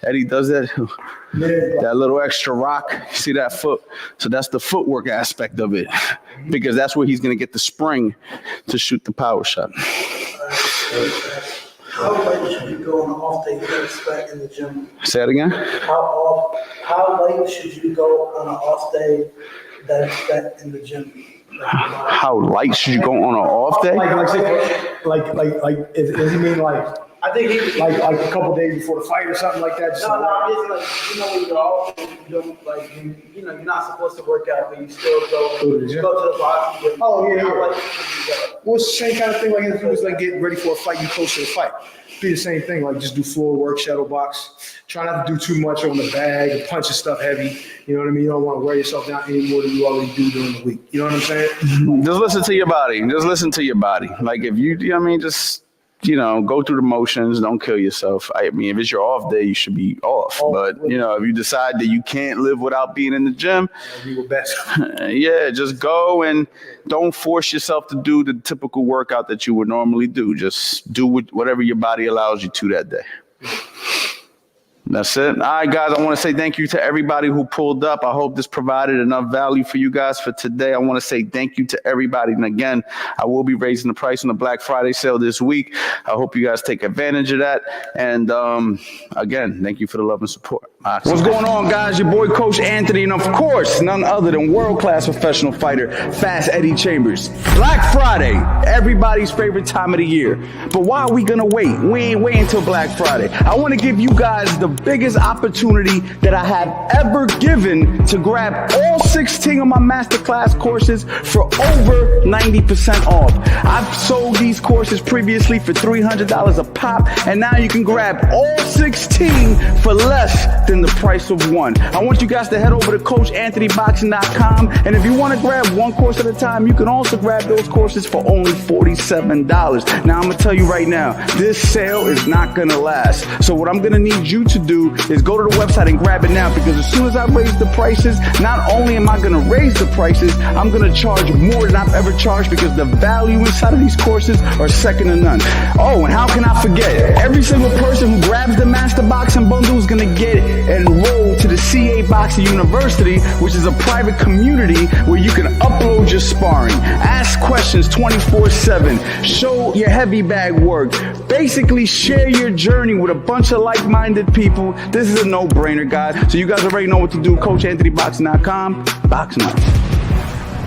Eddie does that, that little extra rock. You see that foot? So that's the footwork aspect of it, because that's where he's gonna get the spring to shoot the power shot. How late should you go on an off day to expect in the gym? Say that again. How late should you go on an off day that expect in the gym? How light should you go on an off day? Like, does he mean like? I think he like a couple days before the fight or something like that. No, it's like, you know, when you're off, you don't like, you know, you're not supposed to work out, but you still go to the box. Oh yeah. Well, it's the same kind of thing. Like if it was like getting ready for a fight, you close to the fight. Be the same thing. Like just do floor work, shadow box. Try not to do too much on the bag and punch stuff heavy. You know what I mean? You don't want to wear yourself down any more than you already do during the week. You know what I'm saying? Just listen to your body. Just listen to your body. Like if you know what I mean, just, you know, go through the motions. Don't kill yourself. I mean, if it's your off day, you should be off. But, you know, if you decide that you can't live without being in the gym, yeah, just go and don't force yourself to do the typical workout that you would normally do. Just do whatever your body allows you to that day. That's it. All right, guys, I want to say thank you to everybody who pulled up. I hope this provided enough value for you guys for today. I want to say thank you to everybody. And again, I will be raising the price on the Black Friday sale this week. I hope you guys take advantage of that. And again, thank you for the love and support. What's going on, guys? Your boy, Coach Anthony, and of course, none other than world-class professional fighter, Fast Eddie Chambers. Black Friday, everybody's favorite time of the year. But why are we going to wait? We ain't waiting until Black Friday. I want to give you guys the biggest opportunity that I have ever given to grab all 16 of my masterclass courses for over 90% off. I've sold these courses previously for $300 a pop, and now you can grab all 16 for less than the price of one. I want you guys to head over to CoachAnthonyBoxing.com, and if you want to grab one course at a time, you can also grab those courses for only $47. Now, I'm going to tell you right now, this sale is not going to last. So what I'm going to need you to do is go to the website and grab it now, because as soon as I raise the prices, not only am I going to raise the prices, I'm going to charge more than I've ever charged, because the value inside of these courses are second to none. Oh, and how can I forget? Every single person who grabs the Master Boxing Bundle is going to get enrolled to the CA Boxing University, which is a private community where you can upload your sparring, ask questions 24/7, show your heavy bag work, basically share your journey with a bunch of like-minded people. This is a no-brainer, guys. So you guys already know what to do. CoachAnthonyBoxing.com. Boxing up.